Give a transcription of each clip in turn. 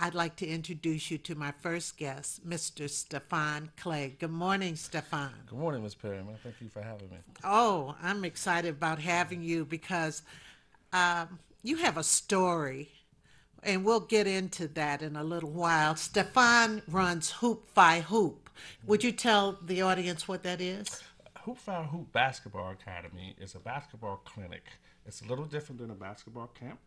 I'd like to introduce you to my first guest, Mr. Staphan Clay. Good morning, Staphan. Good morning, Ms. Perryman. Thank you for having me. Oh, I'm excited about having you because you have a story, and we'll get into that in a little while. Staphan runs Hoop by Hoop. Would you tell the audience what that is? Hoop Fire Hoop Basketball Academy is a basketball clinic. It's a little different than a basketball camp.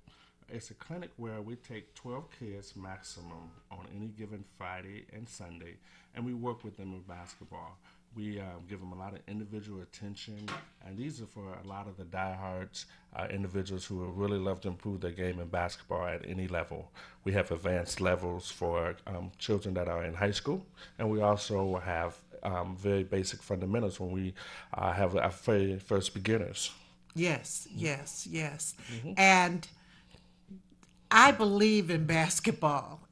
It's a clinic where we take 12 kids maximum on any given Friday and Sunday, and we work with them with basketball. We give them a lot of individual attention, and these are for a lot of the diehards, individuals who would really love to improve their game in basketball at any level. We have advanced levels for children that are in high school, and we also have very basic fundamentals when we have our very first beginners. Yes, yes, yes. And I believe in basketball.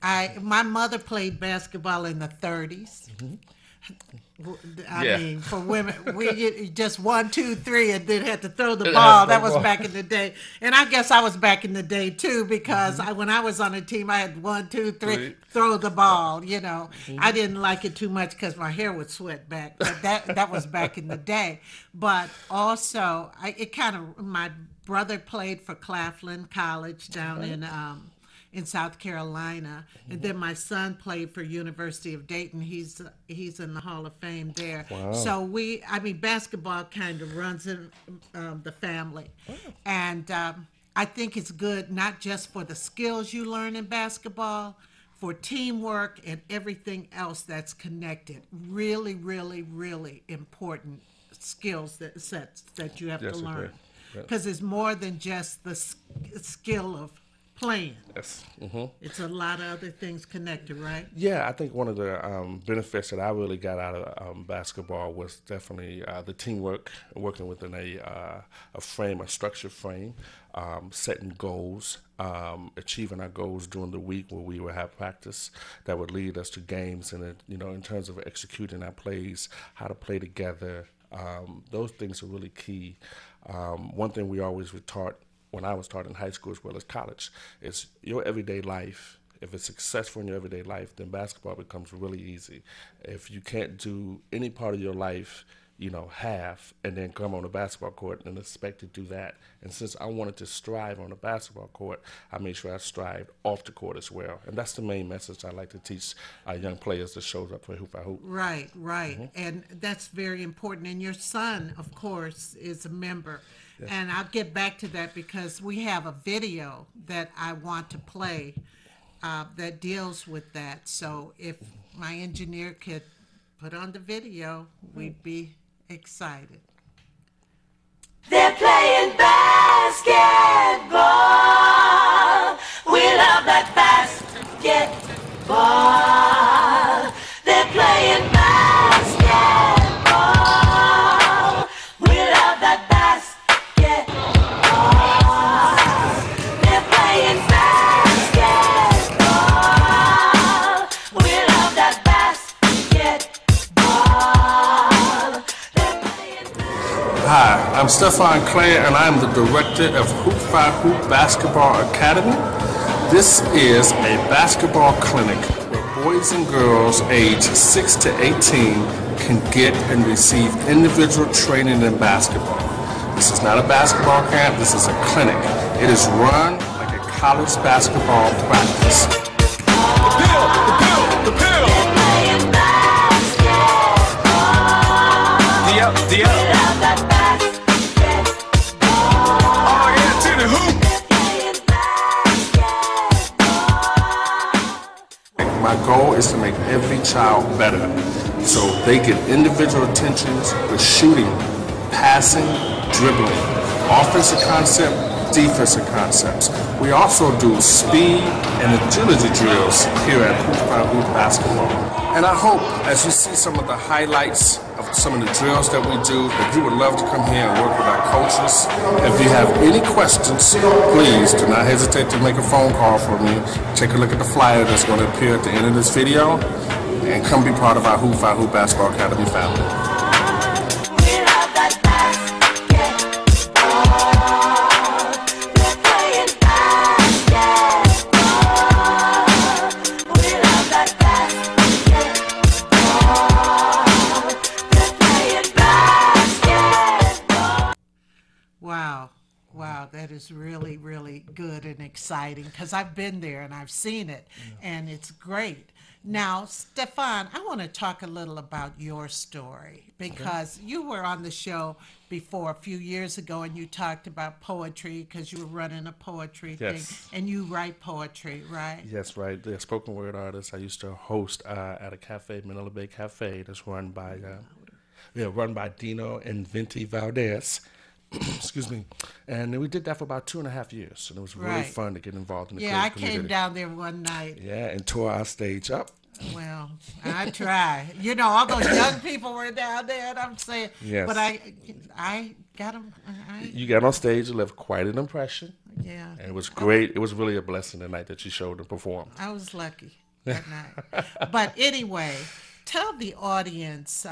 My mother played basketball in the 30s. I mean, for women, we just 1, 2, 3, and then had to throw the ball. That was back in the day, and I guess I was back in the day too because when I was on a team, I had 1, 2, 3, throw the ball. You know, I didn't like it too much because my hair would sweat back. But that was back in the day. But also, my brother played for Claflin College down in South Carolina, and then my son played for University of Dayton. He's in the Hall of Fame there. Wow. So basketball kind of runs in the family, and I think it's good not just for the skills you learn in basketball, for teamwork and everything else that's connected. Really, really, really important skills that you have to learn, because it's more than just the skill of playing. Yes. It's a lot of other things connected, right? Yeah, I think one of the benefits that I really got out of basketball was definitely the teamwork, working within a frame, a structured frame, setting goals, achieving our goals during the week where we would have practice that would lead us to games, and in terms of executing our plays, how to play together. Those things are really key. One thing we always were taught when I was taught in high school as well as college is your everyday life. If it's successful in your everyday life, then basketball becomes really easy. If you can't do any part of your life, half, and then come on the basketball court and expect to do that. And since I wanted to strive on the basketball court, I made sure I strived off the court as well. And that's the main message I like to teach young players that shows up for Hoop by Hoop. Right. And that's very important. And your son, of course, is a member. Yes. And I'll get back to that because we have a video that I want to play that deals with that. So if my engineer could put on the video, we'd be excited. They're playing basketball. We love that basketball. They're playing basketball. We love that basketball. They're playing basketball. We love that basketball. Hi, I'm Staphan Clay, and I'm the director of Hoop by Hoop Basketball Academy. This is a basketball clinic where boys and girls aged 6 to 18 can get and receive individual training in basketball. This is not a basketball camp, this is a clinic. It is run like a college basketball practice. The pill. They're playing basketball. The up. We love that basketball. Oh yeah, to the hoop. They're playing basketball. My goal is to make every child better. So they get individual attentions with shooting, passing, dribbling, offensive concept, defensive concepts. We also do speed and agility drills here at Hoop by Hoop Basketball. And I hope as you see some of the highlights of some of the drills that we do, that you would love to come here and work with our coaches. If you have any questions, please do not hesitate to make a phone call for me. Take a look at the flyer that's going to appear at the end of this video, and come be part of our Hoop by Hoop Basketball Academy family. We love that basketball. They're playing basketball. exciting because I've been there and I've seen it, and it's great. Now, Staphan, I want to talk a little about your story because you were on the show before a few years ago and you talked about poetry because you were running a poetry thing Yes. and you write poetry, right? Yes, right. The spoken word artist I used to host at a cafe, Manila Bay Cafe, that's run by Dino and Venti Valdez. Excuse me. And we did that for about 2.5 years, and it was really Right. fun to get involved in the Yeah, I creative came community. down there one night. Yeah, and tore our stage up. Well, I try. You know, all those young people were down there, and I'm saying, Yes. but I got them. You got on stage and left quite an impression, Yeah, and it was great. It was really a blessing the night that you showed and performed. I was lucky that night. But anyway, tell the audience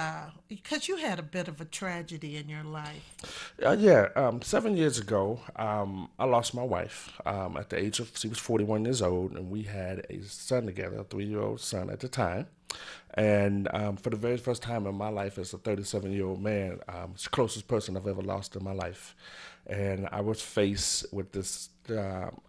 because you had a bit of a tragedy in your life. 7 years ago, I lost my wife at the age of, she was 41 years old, and we had a son together, a 3-year-old son at the time. And for the very first time in my life as a 37-year-old man, it's the closest person I've ever lost in my life. And I was faced with this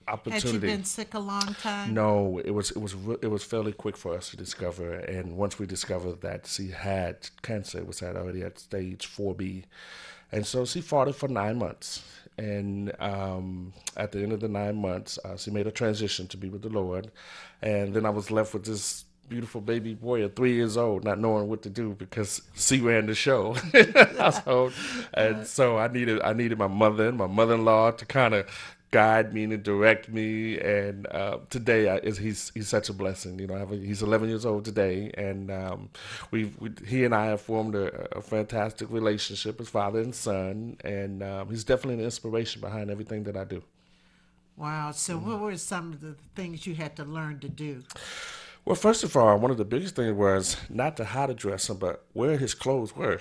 opportunity. Had you been sick a long time? No, it was fairly quick for us to discover, and once we discovered that she had cancer, it was already at stage 4B, and so she fought it for 9 months. And at the end of the 9 months, she made a transition to be with the Lord, and then I was left with this beautiful baby boy at 3 years old, not knowing what to do because she ran the show in the household, and so I needed my mother and my mother-in-law to kind of guide me and direct me. And today he's such a blessing. You know, he's 11 years old today, and he and I have formed a fantastic relationship as father and son, and he's definitely an inspiration behind everything that I do. Wow. So what were some of the things you had to learn to do? Well, first of all, one of the biggest things was not to how to dress him, but where his clothes were.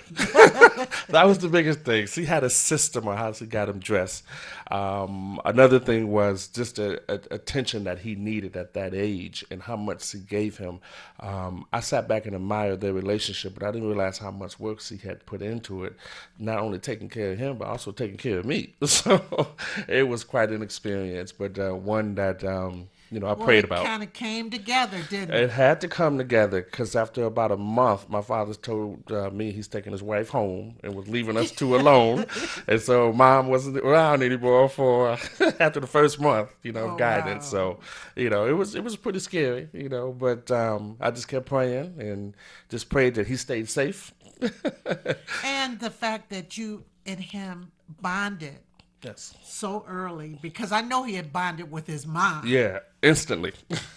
That was the biggest thing. She had a system on how she got him dressed. Another thing was just a attention that he needed at that age and how much she gave him. I sat back and admired their relationship, but I didn't realize how much work she had put into it, not only taking care of him, but also taking care of me. So it was quite an experience, but one that... I prayed about. It kind of came together, didn't it? It had to come together because after about a month, my father told me he's taking his wife home and was leaving us two alone. And so mom wasn't around anymore for after the first month, of guidance. Wow. So, it was pretty scary, but I just kept praying and just prayed that he stayed safe. And the fact that you and him bonded Yes. so early, because I know he had bonded with his mom. Yeah, instantly.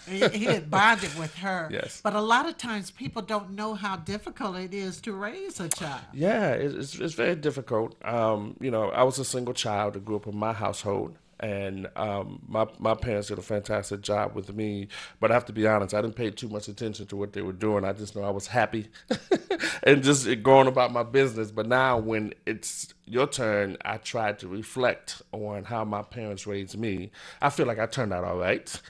He had bonded with her. Yes. But a lot of times people don't know how difficult it is to raise a child. Yeah, it's very difficult. I was a single child that grew up in my household, and my parents did a fantastic job with me. But I have to be honest, I didn't pay too much attention to what they were doing. I just know I was happy and just going about my business. But now when it's your turn, I try to reflect on how my parents raised me. I feel like I turned out all right.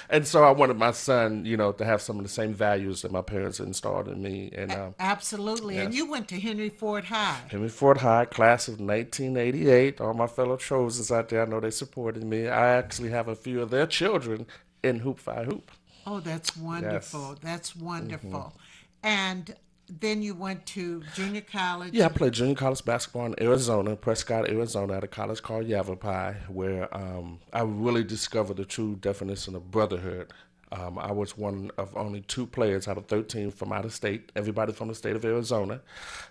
And so I wanted my son, to have some of the same values that my parents installed in me. And Absolutely. yes. And you went to Henry Ford High. Henry Ford High, class of 1988. All my fellow Trojans out there, I know they supported me. I actually have a few of their children in Hoop Fi Hoop. Oh, that's wonderful. Yes. That's wonderful. And then you went to junior college. Yeah, I played junior college basketball in Arizona, Prescott, Arizona, at a college called Yavapai, where I really discovered the true definition of brotherhood. I was one of only 2 players out of 13 from out of state, everybody from the state of Arizona.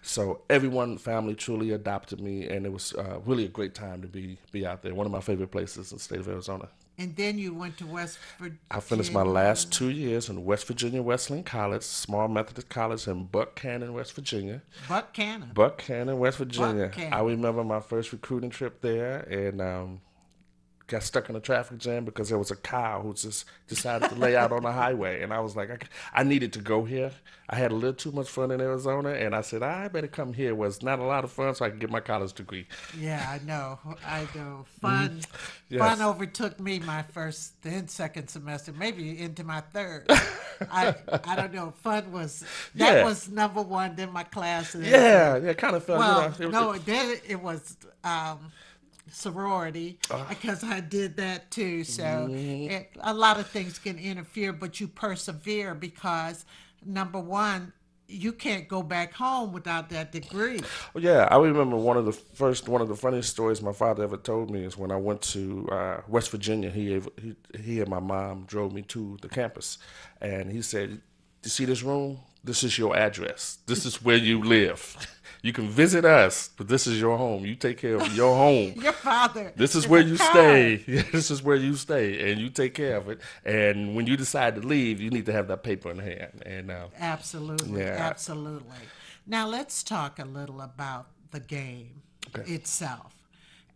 So everyone, family truly adopted me, and it was really a great time to be out there. One of my favorite places in the state of Arizona. And then you went to West Virginia. I finished my last 2 years in West Virginia Wesleyan College, small Methodist college in Buchanan, West Virginia. Buchanan. Buchanan, West Virginia. Buchanan. I remember my first recruiting trip there, and got stuck in a traffic jam because there was a cow who just decided to lay out on the highway. And I was like, I needed to go here. I had a little too much fun in Arizona, and I said, I better come here where it's not a lot of fun so I can get my college degree. Yeah, I know. Fun. Yes. Fun overtook me my first, then second semester, maybe into my third. I don't know. Fun was, that was number one, then my classes. Yeah, kind of felt, Well, no, then it was sorority because I did that too. So a lot of things can interfere, but you persevere because number one, you can't go back home without that degree. Well, yeah, I remember one of the funniest stories my father ever told me is when I went to West Virginia. He and my mom drove me to the campus, and he said, "You see this room? This is your address. This is where you live. You can visit us, but this is your home. You take care of your home. Your father. This is is where a you card. stay. This is where you stay, and you take care of it. And when you decide to leave, you need to have that paper in hand." And Absolutely, Yeah. absolutely. Now let's talk a little about the game Okay. itself.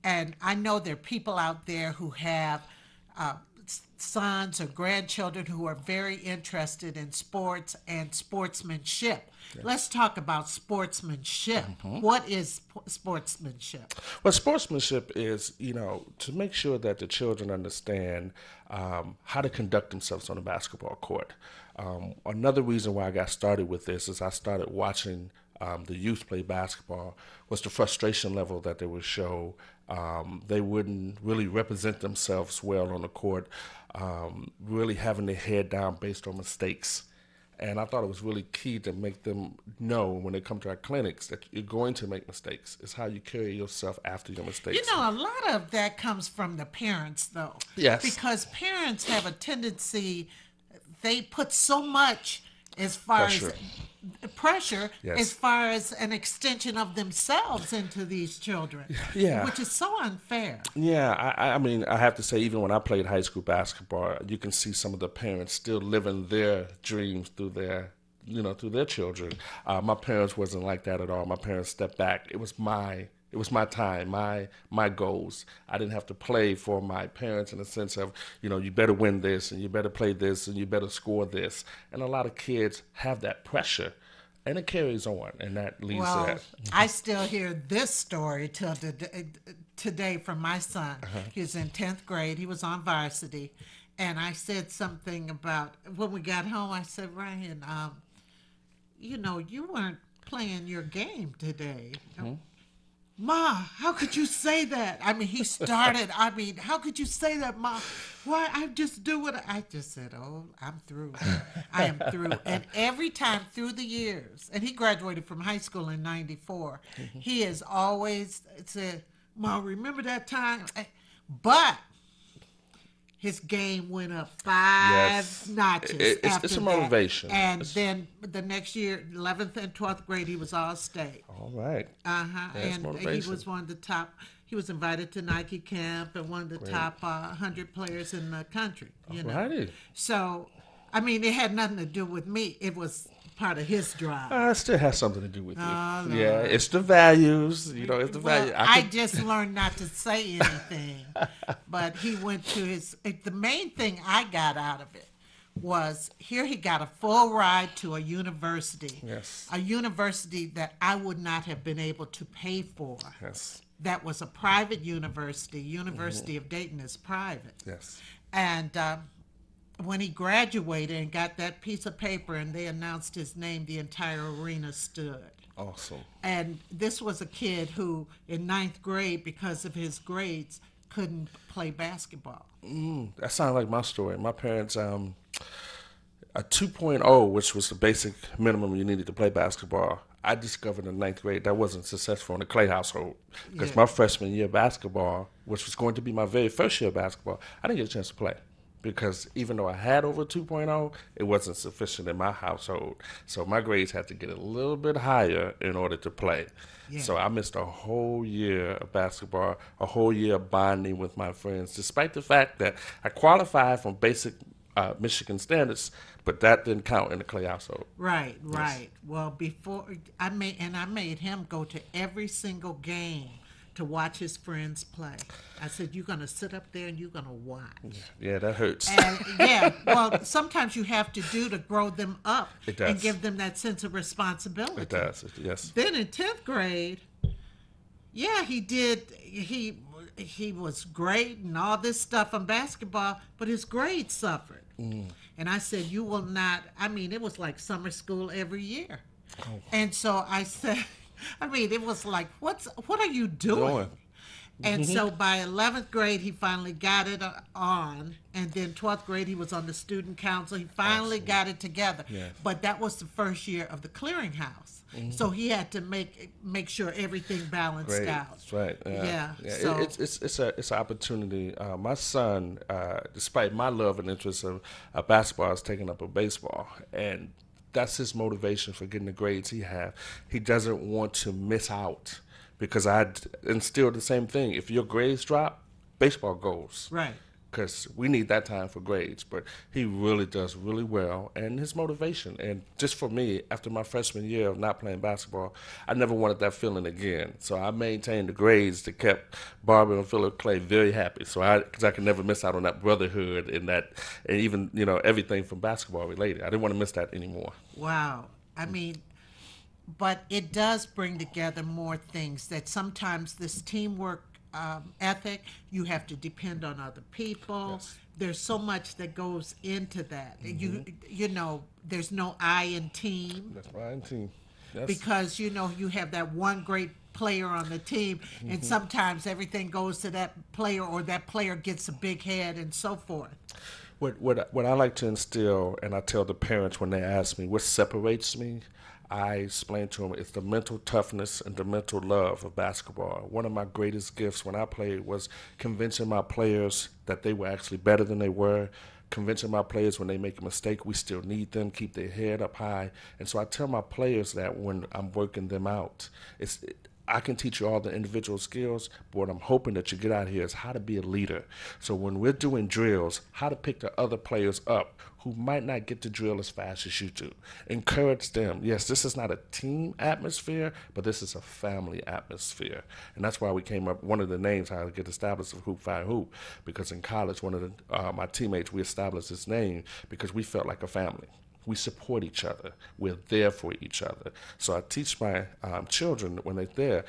And I know there are people out there who have sons or grandchildren who are very interested in sports and sportsmanship. Let's talk about sportsmanship. What is sportsmanship? Well, sportsmanship is, to make sure that the children understand how to conduct themselves on a basketball court. Another reason why I got started with this is I started watching the youth play basketball was the frustration level that they would show. They wouldn't really represent themselves well on the court, really having their head down based on mistakes. And I thought it was really key to make them know when they come to our clinics that you're going to make mistakes. It's how you carry yourself after your mistakes. You know, a lot of that comes from the parents, though. Yes. Because parents have a tendency, they put so much as far Pressure. as pressure, Yes. as far as an extension of themselves into these children. Yeah. Which is so unfair. Yeah, I mean, I have to say, even when I played high school basketball, you can see some of the parents still living their dreams through through their children. My parents wasn't like that at all. My parents stepped back. It was my time, my goals. I didn't have to play for my parents in the sense of, you better win this and you better play this and you better score this. And a lot of kids have that pressure. And it carries on, and that leads to Well, that. I still hear this story till today from my son. He was in 10th grade. He was on varsity. And I said something about, when we got home, I said, Ryan, you weren't playing your game today. Ma, how could you say that? I mean, he started, how could you say that, Ma? Why, I just do what I just said, oh, I'm through. I am through. And every time through the years, and he graduated from high school in 94, he has always said, Ma, remember that time? But his game went up 5 Yes. notches It's after a motivation. that. And then the next year, 11th and 12th grade, he was all-state. All right. Uh-huh. That's And he motivation. was one of the top. He was invited to Nike camp and one of the top 100 players in the country. Righty. So, I mean, it had nothing to do with me. It was part of his drive. It still has something to do with you. Oh, Lord. Yeah, it's the values. It's the Well, value. I just learned not to say anything. But he went to the main thing I got out of it was here he got a full ride to a university. Yes. A university that I would not have been able to pay for. Yes. That was a private university. University of Dayton is private. Yes. And when he graduated and got that piece of paper and they announced his name, the entire arena stood. Awesome. And this was a kid who, in 9th grade, because of his grades, couldn't play basketball. That sounds like my story. My parents, a 2.0, which was the basic minimum you needed to play basketball, I discovered in 9th grade that wasn't successful in the Clay household. Because Yeah. my freshman year of basketball, which was going to be my very first year of basketball, I didn't get a chance to play. Because even though I had over 2.0, it wasn't sufficient in my household. So my grades had to get a little bit higher in order to play. Yeah. So I missed a whole year of basketball, a whole year of bonding with my friends, despite the fact that I qualified from basic Michigan standards, but that didn't count in the Clay household. Right, right. Well, before I made him go to every single game to watch his friends play. I said, "You're gonna sit up there and you're gonna watch." Yeah, that hurts. And yeah, well, sometimes you have to to grow them up It does. and give them that sense of responsibility. It does, yes. Then in 10th grade, yeah, he did. He was great and all this stuff on basketball, but his grades suffered. And I said, "You will not." I mean, it was like summer school every year. And so I said, it was like, what are you doing? And so by 11th grade, he finally got it on. And then 12th grade, he was on the student council. He finally got it together. Yes. But that was the first year of the clearinghouse. So he had to make sure everything balanced Great. out. That's right. Yeah. Yeah. So It's an opportunity. My son, despite my love and interest of basketball, is taking up a baseball, and that's his motivation for getting the grades he have. He doesn't want to miss out because I instilled the same thing. If your grades drop, baseball goes. right. Because we need that time for grades. But he really does really well, and his motivation. And just for me, after my freshman year of not playing basketball, I never wanted that feeling again. So I maintained the grades that kept Barbara and Philip Clay very happy. So because I could never miss out on that brotherhood and that, and even everything from basketball related. I didn't want to miss that anymore. Wow. I mean, but it does bring together more things that sometimes this teamwork ethic, you have to depend on other people. Yes. There's so much that goes into that. You know, there's no I in team That's my team. Yes. because you have that one great player on the team, and sometimes everything goes to that player, or that player gets a big head, and so forth. What I like to instill, and I tell the parents when they ask me what separates me, I explain to them it's the mental toughness and the mental love of basketball. One of my greatest gifts when I played was convincing my players that they were actually better than they were, convincing my players when they make a mistake, we still need them, keep their head up high. And so I tell my players that when I'm working them out. I can teach you all the individual skills, but what I'm hoping that you get out here is how to be a leader. So when we're doing drills, how to pick the other players up who might not get the drill as fast as you do. Encourage them. Yes, this is not a team atmosphere, but this is a family atmosphere. And that's why we came up, one of the names how to get established of Hoop Fi Hoop, because in college, one of my teammates, we established this name because we felt like a family. We support each other. We're there for each other. So I teach my children when they're there,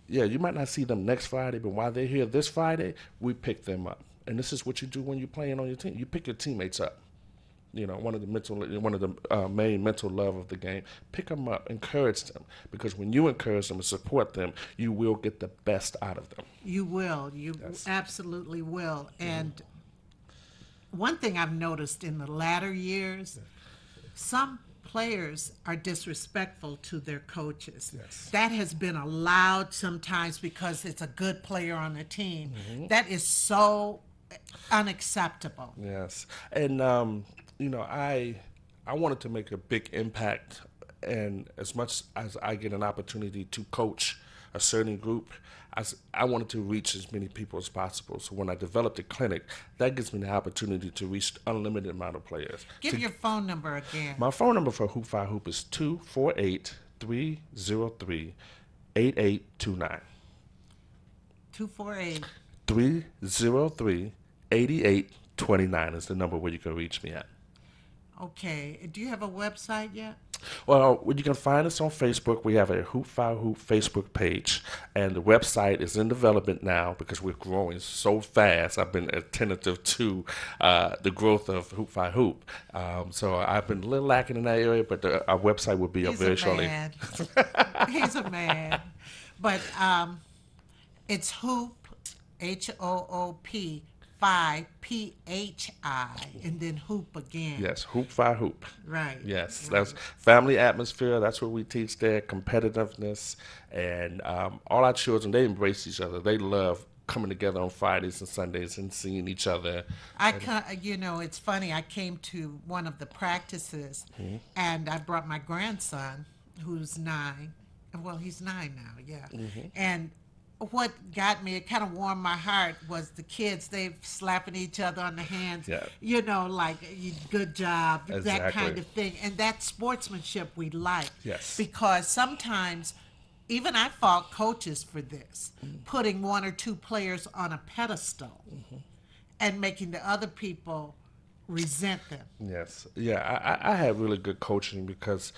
yeah, you might not see them next Friday, but while they're here this Friday, we pick them up. And this is what you do when you're playing on your team. You pick your teammates up. One of the main mental love of the game. Pick them up, encourage them, because when you encourage them and support them, you will get the best out of them. You will. You Yes. absolutely will. And one thing I've noticed in the latter years, some players are disrespectful to their coaches. Yes. That has been allowed sometimes because it's a good player on the team. That is so unacceptable. Yes, and I wanted to make a big impact, and as much as I get an opportunity to coach a certain group, I wanted to reach as many people as possible. So when I developed a clinic, that gives me the opportunity to reach unlimited amount of players. Give your phone number again. My phone number for Hoop Fi Hoop is 248-303-8829. 248. 303-8829 is the number where you can reach me at. Okay. Do you have a website yet? Well, you can find us on Facebook. We have a Hoop Fi Hoop Facebook page, and the website is in development now because we're growing so fast. I've been attentive to the growth of Hoop Fi Hoop. So I've been a little lacking in that area, but our website will be up very shortly. Man. He's a man. But it's Hoop, Hoop, Phi, Phi, and then Hoop again. Yes, Hoop Fi Hoop. Right. Yes, right. that's family atmosphere. That's what we teach there, competitiveness. And all our children, they embrace each other. They love coming together on Fridays and Sundays and seeing each other. It's funny. I came to one of the practices, and I brought my grandson, who's 9. Well, he's 9 now, yeah. And what got me, it kind of warmed my heart, was the kids, they slapping each other on the hands, Yeah. Like, good job, that Exactly. kind of thing. And that sportsmanship we like. Yes. Because sometimes, even I fault coaches for this, putting 1 or 2 players on a pedestal and making the other people resent them. Yes. Yeah, I had really good coaching because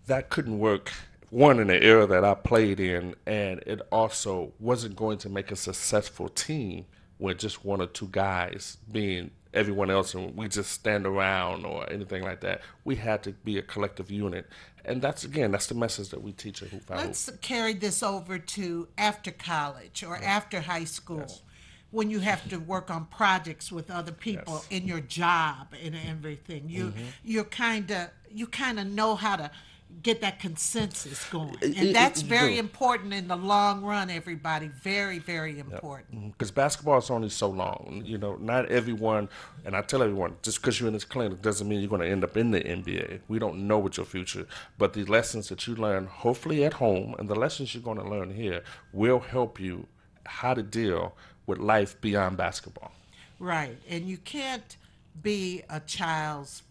that couldn't work. One, in the era that I played in, and it also wasn't going to make a successful team with just 1 or 2 guys being everyone else and we just stand around or anything like that. We had to be a collective unit. And that's the message that we teach at Hoop Fi Hoop. Let's carry this over to after college or after high school. When you have to work on projects with other people Yes. in your job and everything, you kind of know how to get that consensus going, and that's you very do. important in the long run. Everybody, very, very important. Because basketball is only so long. You know, not everyone, and I tell everyone, just because you're in this clinic doesn't mean you're going to end up in the NBA. We don't know what your future, but the lessons that you learn, hopefully at home, and the lessons you're going to learn here will help you how to deal with life beyond basketball. Right, and you can't be a child's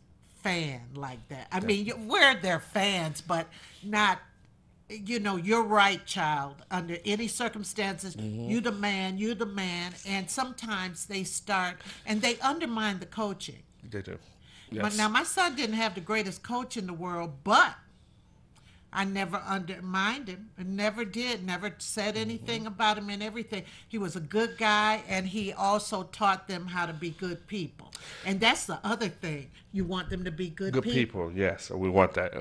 fan like that. I mean, we're their fans, but not. You're right, child. Under any circumstances, you the man, and sometimes they start and they undermine the coaching. They do. But Yes. now my son didn't have the greatest coach in the world, but I never undermined him. I never did. Never said anything about him and everything. He was a good guy, and he also taught them how to be good people. And that's the other thing. You want them to be good Good people. people, yes, we want that.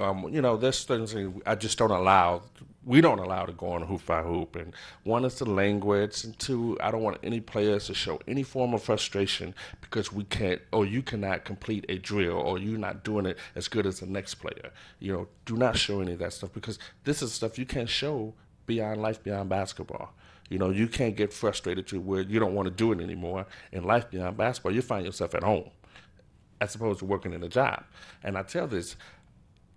There's things I just don't allow. We don't allow to go on Hoop Fi Hoop, and one is the language, and two, I don't want any players to show any form of frustration because we can't, or you cannot complete a drill, or you're not doing it as good as the next player. Do not show any of that stuff because this is stuff you can't show beyond life, beyond basketball. You can't get frustrated to where you don't want to do it anymore in life beyond basketball. You find yourself at home as opposed to working in a job. And I tell this,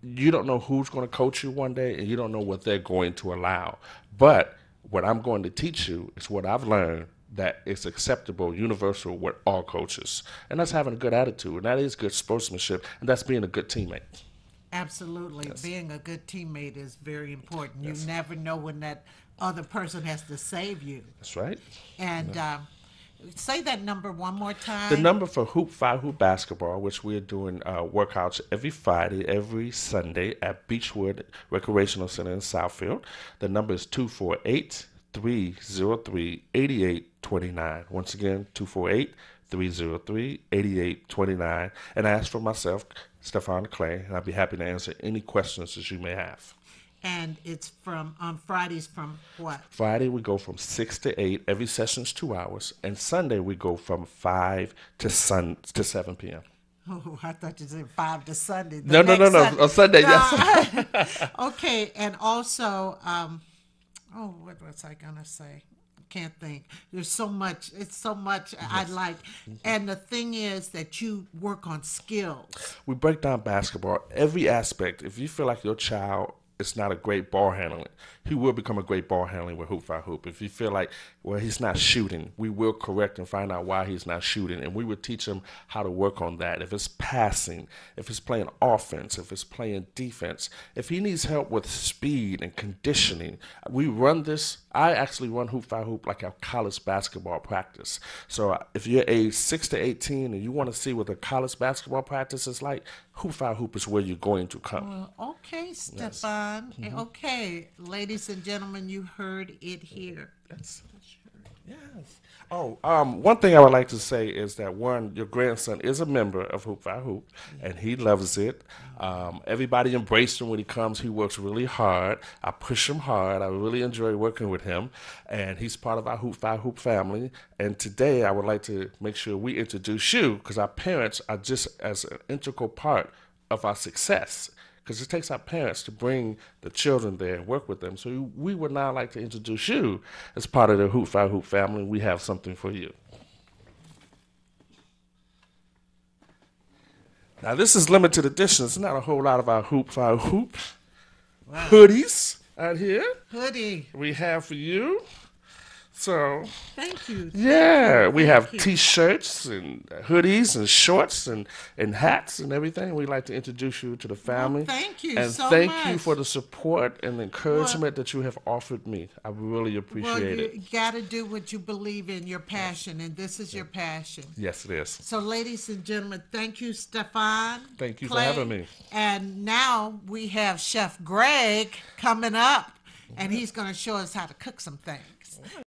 you don't know who's going to coach you one day, and you don't know what they're going to allow. But what I'm going to teach you is what I've learned that is acceptable, universal with all coaches. And that's having a good attitude, and that is good sportsmanship, and that's being a good teammate. Absolutely. Being a good teammate is very important. You never know when that other person has to save you. That's right. And say that number one more time. The number for Hoop Fi Hoop Basketball, which we're doing workouts every Friday, every Sunday at Beechwood Recreational Center in Southfield. The number is 248-303-8829. Once again, 248-303-8829. And I ask for myself, Staphan Clay, and I'd be happy to answer any questions that you may have. And it's on Fridays from what? Friday we go from 6 to 8. Every session's 2 hours. And Sunday we go from 5 to 7 p.m. Oh, I thought you said 5 to Sunday. No. On Sunday, yes. Okay, and also, what was I going to say? Can't think. There's so much. It's so much I like. And the thing is that you work on skills. We break down basketball, every aspect. If you feel like your child is not a great ball handler, he will become a great ball handler with Hoop Fi Hoop. If you feel like, well, he's not shooting, we will correct and find out why he's not shooting, and we will teach him how to work on that. If it's passing, if it's playing offense, if it's playing defense, if he needs help with speed and conditioning, we run this. I actually run Hoop Fi Hoop like a college basketball practice. So if you're age 6 to 18 and you want to see what a college basketball practice is like, Hoop Fi Hoop is where you're going to come. Well, okay, Staphan. Okay, ladies and gentlemen, you heard it here. Yes. Yes. Oh, one thing I would like to say is that your grandson is a member of Hoop Fi Hoop, and he loves it. Everybody embraced him when he comes. He works really hard. I push him hard. I really enjoy working with him, and he's part of our Hoop Fi Hoop family. And today, I would like to make sure we introduce you because our parents are just as an integral part of our success. Because it takes our parents to bring the children there and work with them. So we would now like to introduce you as part of the Hoop Fi Hoop family. We have something for you. Now, this is limited edition. It's not a whole lot of our Hoop Fi Hoop hoodies out here Hoodie. we have for you. So, Thank you. yeah, we have you. T-shirts and hoodies and shorts and hats and everything. We'd like to introduce you to the family. thank you and so thank you much. for the support and encouragement that you have offered me. I really Well, appreciate you it. got to do what you believe in, your passion, and this is your passion. Yes, it is. So, ladies and gentlemen, thank you, Staphan. Thank you for Clay. having me. And now we have Chef Greg coming up, and he's going to show us how to cook some things.